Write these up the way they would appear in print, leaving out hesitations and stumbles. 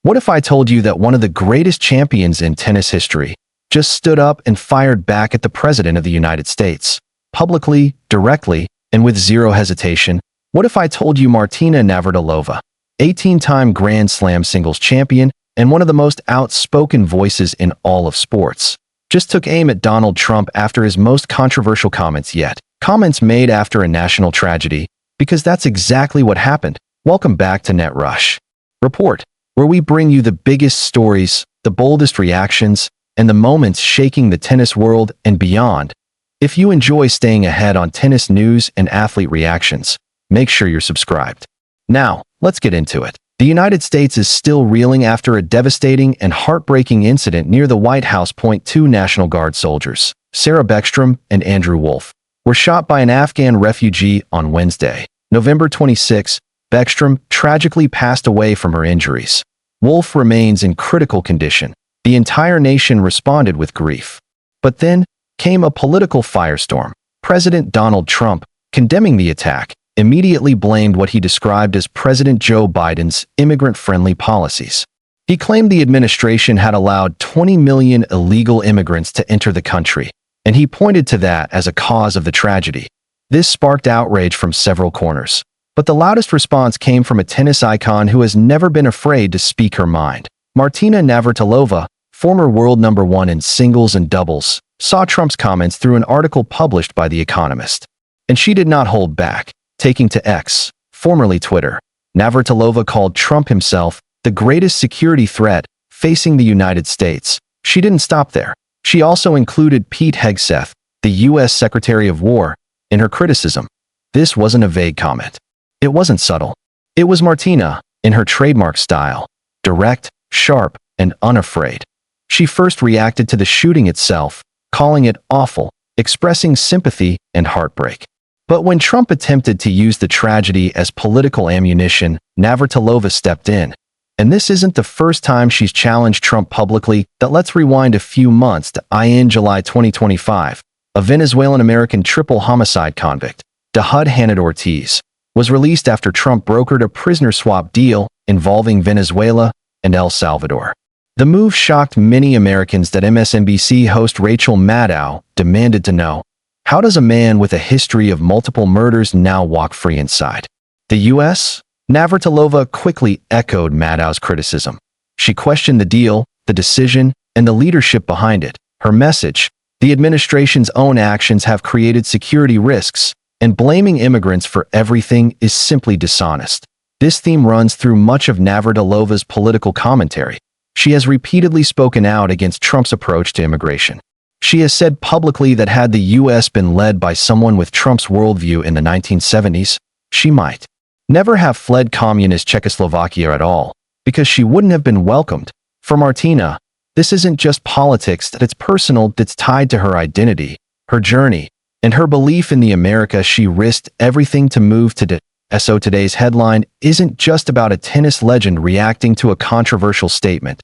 What if I told you that one of the greatest champions in tennis history just stood up and fired back at the President of the United States? Publicly, directly, and with zero hesitation. What if I told you Martina Navratilova, 18-time Grand Slam singles champion and one of the most outspoken voices in all of sports, just took aim at Donald Trump after his most controversial comments yet? Comments made after a national tragedy, because that's exactly what happened. Welcome back to Net Rush Report, where we bring you the biggest stories, the boldest reactions, and the moments shaking the tennis world and beyond. If you enjoy staying ahead on tennis news and athlete reactions, make sure you're subscribed. Now, let's get into it. The United States is still reeling after a devastating and heartbreaking incident near the White House. Two National Guard soldiers, Sarah Beckstrom and Andrew Wolf, were shot by an Afghan refugee on Wednesday, November 26. Beckstrom tragically passed away from her injuries. Wolf remains in critical condition. The entire nation responded with grief. But then came a political firestorm. President Donald Trump, condemning the attack, immediately blamed what he described as President Joe Biden's immigrant-friendly policies. He claimed the administration had allowed 20 million illegal immigrants to enter the country, and he pointed to that as a cause of the tragedy. This sparked outrage from several corners. But the loudest response came from a tennis icon who has never been afraid to speak her mind. Martina Navratilova, former world number one in singles and doubles, saw Trump's comments through an article published by The Economist. And she did not hold back, taking to X, formerly Twitter. Navratilova called Trump himself the greatest security threat facing the United States. She didn't stop there. She also included Pete Hegseth, the U.S. Secretary of War, in her criticism. This wasn't a vague comment. It wasn't subtle. It was Martina, in her trademark style, direct, sharp, and unafraid. She first reacted to the shooting itself, calling it awful, expressing sympathy and heartbreak. But when Trump attempted to use the tragedy as political ammunition, Navratilova stepped in. And this isn't the first time she's challenged Trump publicly. Let's rewind a few months to in July 2025. A Venezuelan-American triple homicide convict, Dahud Hanad Ortiz, was released after Trump brokered a prisoner swap deal involving Venezuela and El Salvador. The move shocked many Americans. That MSNBC host Rachel Maddow demanded to know, how does a man with a history of multiple murders now walk free inside the U.S.? Navratilova quickly echoed Maddow's criticism. She questioned the deal, the decision, and the leadership behind it. Her message: the administration's own actions have created security risks, and blaming immigrants for everything is simply dishonest. This theme runs through much of Navratilova's political commentary. She has repeatedly spoken out against Trump's approach to immigration. She has said publicly that had the U.S. been led by someone with Trump's worldview in the 1970s, she might never have fled communist Czechoslovakia at all, because she wouldn't have been welcomed. For Martina, this isn't just politics, it's personal, that's tied to her identity, her journey, and her belief in the America she risked everything to move to. So today's headline isn't just about a tennis legend reacting to a controversial statement.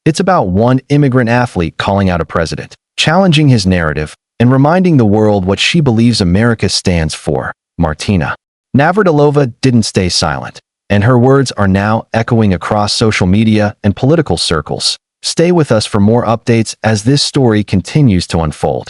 It's about one immigrant athlete calling out a president, challenging his narrative, and reminding the world what she believes America stands for. Martina Navratilova didn't stay silent, and her words are now echoing across social media and political circles. Stay with us for more updates as this story continues to unfold.